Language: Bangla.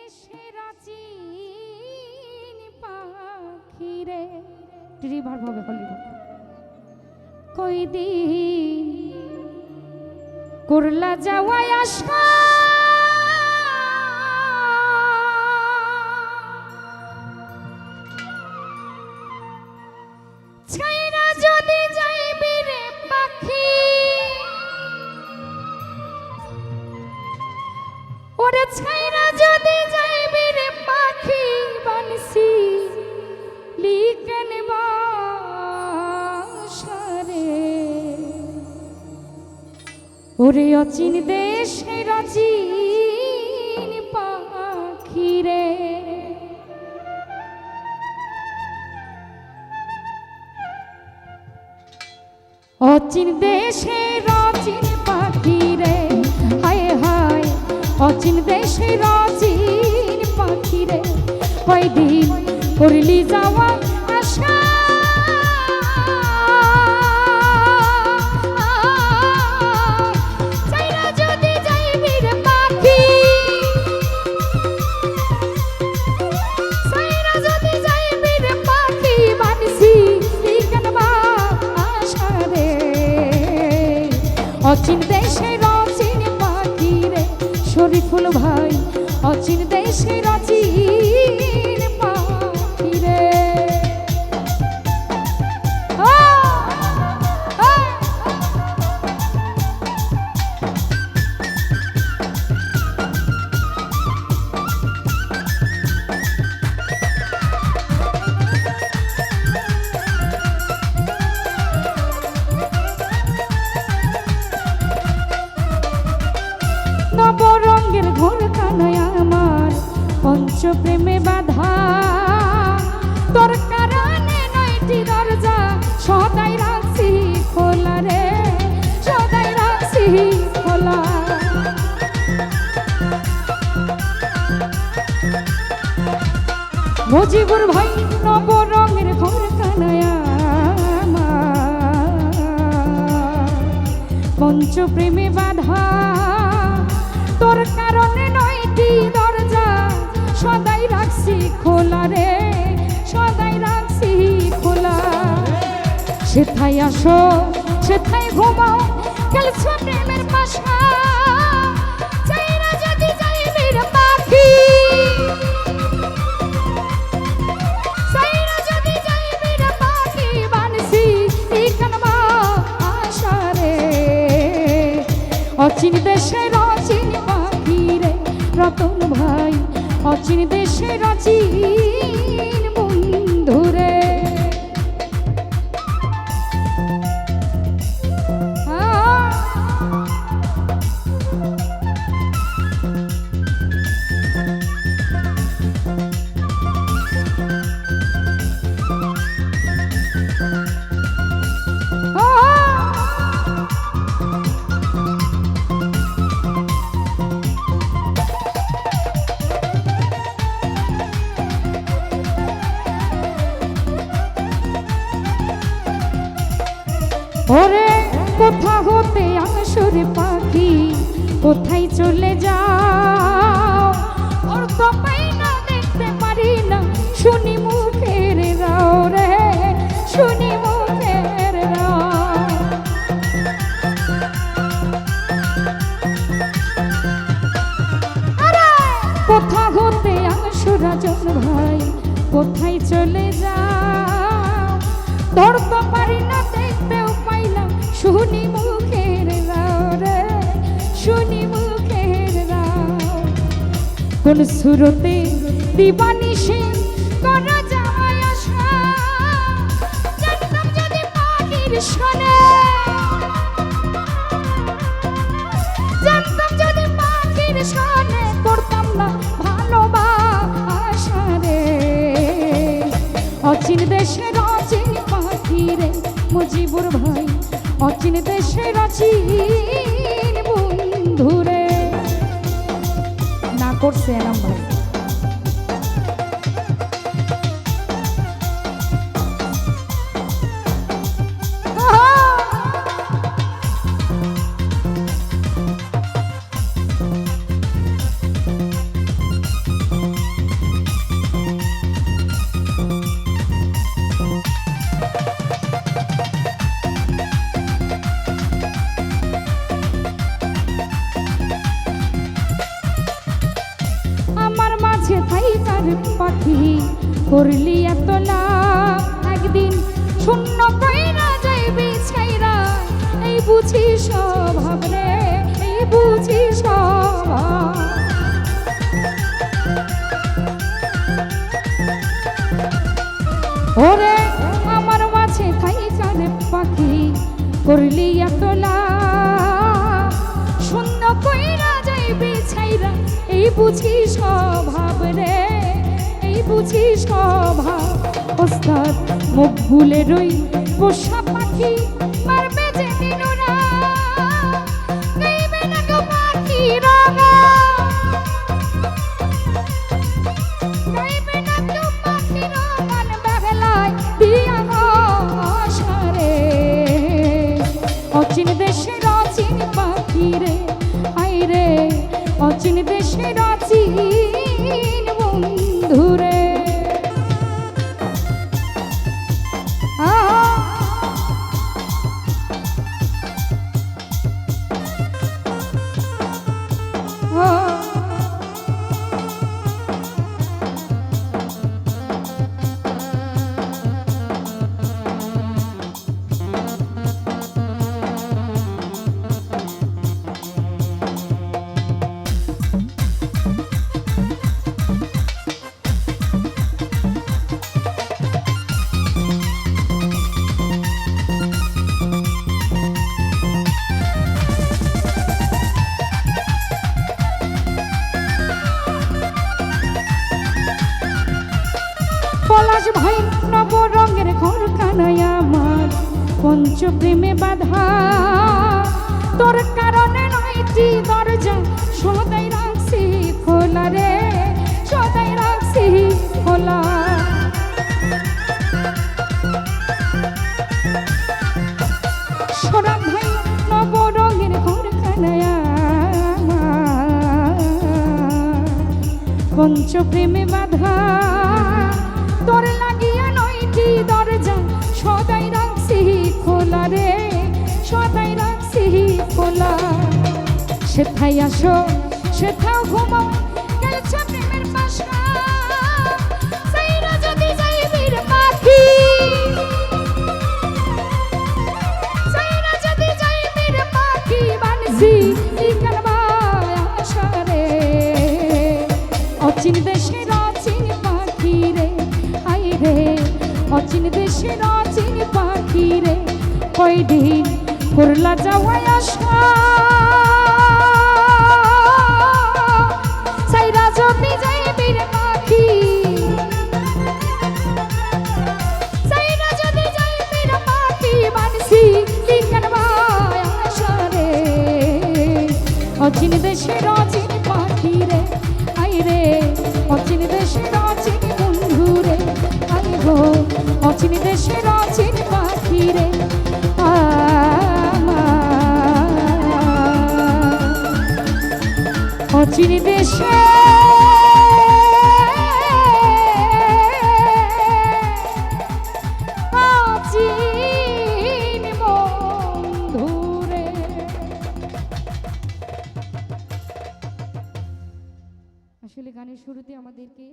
দেশের চিন পাখিরে রিভার ভাবে হলিউড কই দিন করলা যাওয়ায় আশা ছাইরা যদি যাইবি রে পাখি ওরে ছাইরা যদি যাইবি রে পাখি বানসি লিকেন বাসারে ওরে অচিন দেশের অচিন পাখি রে অচিন দেশের অচিন পাখি রে হায় হায় অচিন দেশের অচিন পাখি রে কয়দিন করলি যাওয়া আশা ছাইরা যদি যাইবি রে পাখি ছাইরা যদি যাইবি রে পাখি বানসি লিখনবা আশা রে অচিন দেশের অচিন পাখি রে শরীফুল ভাই অচিন দেশের অচিন পাখি রে নবরঙ্গের ঘর কানায় আমার পঞ্চপ্রেমে বাধা তোর কারণে নয়টি দরজা সদাই রাখছি খোলা রে সদাই রাখছি খোলা মজিবুর ভাই নবরঙ্গের ঘর কানায় আমার পঞ্চপ্রেমে বাধা তোর কারণে নয়টি দরজা সদাই রাখছি খোলা রে সদাই রাখছি খোলা সেথায় আসো সেথায় ঘুমাও খেলছো প্রেমের পাশা ছাইরা যদি যাইবি রে পাখি ছাইরা যদি যাইবি রে পাখি বানসি লিখনবা আশা রে অচিন দেশের অচিন পাখি রে রতন ভাই অচিন দেশের অচিন বন্ধু রে ওরে কোথা হতে আসরে পাখি কোথায় চলে যাও ওর তো পাই না দেখতে পারি না শুনি মুখের রাও রে শুনি মুখের রাও আরে কোথা হতে আসর রাজন ভাই কোথায় চলে যাও তোর তো পারি না দেখতেও পাইলাম শুনি মুখের রাও রে শুনি মুখের রাও কোন সুরতে দিবানিশে করা যায় আশা জানতাম যদি পাখির শোনে জানতাম যদি পাখির শোনে করতাম না ভালোবাসা রে অচিন দেশের অচিন পাখি রে মুজিবুর ভাই অচিন দেশের অচিন বন্ধু রে না করছে এরম ভাই মাঝে থাইকার পাখি করলি এত লাভ, একদিন শূন্য কইরা যাইবি ছাইরা, এই বুঝি স্বভাব রে, এই বুঝি স্বভাব। ওরে আমার মাঝে থাইকার পাখি করলি এত লাভ, শূন্য কইরা যাইবি ছাইরা, এই বুঝি স্বভাব রে, এই বুঝি স্বভাব। ওস্তাদ মুখ ভুলে রই পোষা পাখি মারবে যে দিনুরা, গাইবে না গো পাখি রাগা, গাইবে না গো পাখি রাগান বেলায় দিয়া সারে। অচিন দেশের অচিন পাখি রে, আই রে অচিন দেশের অচিন বন্ধু রে। পলাশ ভাই নব রঙের ঘর কানায় আমার পঞ্চপ্রেমে বাধা, তোর কারণে নয়টি দরজা সদাই রাখছি খোলা রে, সদাই রাখছি খোলা। সোনাম ভাই নব রঙের ঘর কানায় আমার পঞ্চপ্রেমে বাধা, তোর লাগিয়া নয়টি দরজা সদাই রাখছি খোলা রে, সদাই রাখছি খোলা। সেথায় আসো সেথাও ঘুমাও গেলছে প্রেমের পাশা, সাইরা যদি যাইবির পাখি, সাইরা যদি যাইবির পাখি বানছি ইকালবায় আশা রে। অচিন দেশের অচিন পাখি রে, আই রে অচিন দেশের অচিন পাখি রে, কয়দিন করলা যাওয়াই আশা, সাইরা যদি যাইবির পাখি, সাইরা যদি যাইবির পাখি বানছি ইকালবায় আশা রে। অচিন দেশের অচিন পাখি রে, আই রে অচিন দেশের অচিন বন্ধু রে, আই গো অচিন দেশের অচিন পাখি রে। অচিন দেশে অচিন বন্ধু রে। আসলে গানের শুরুতে আমাদেরকে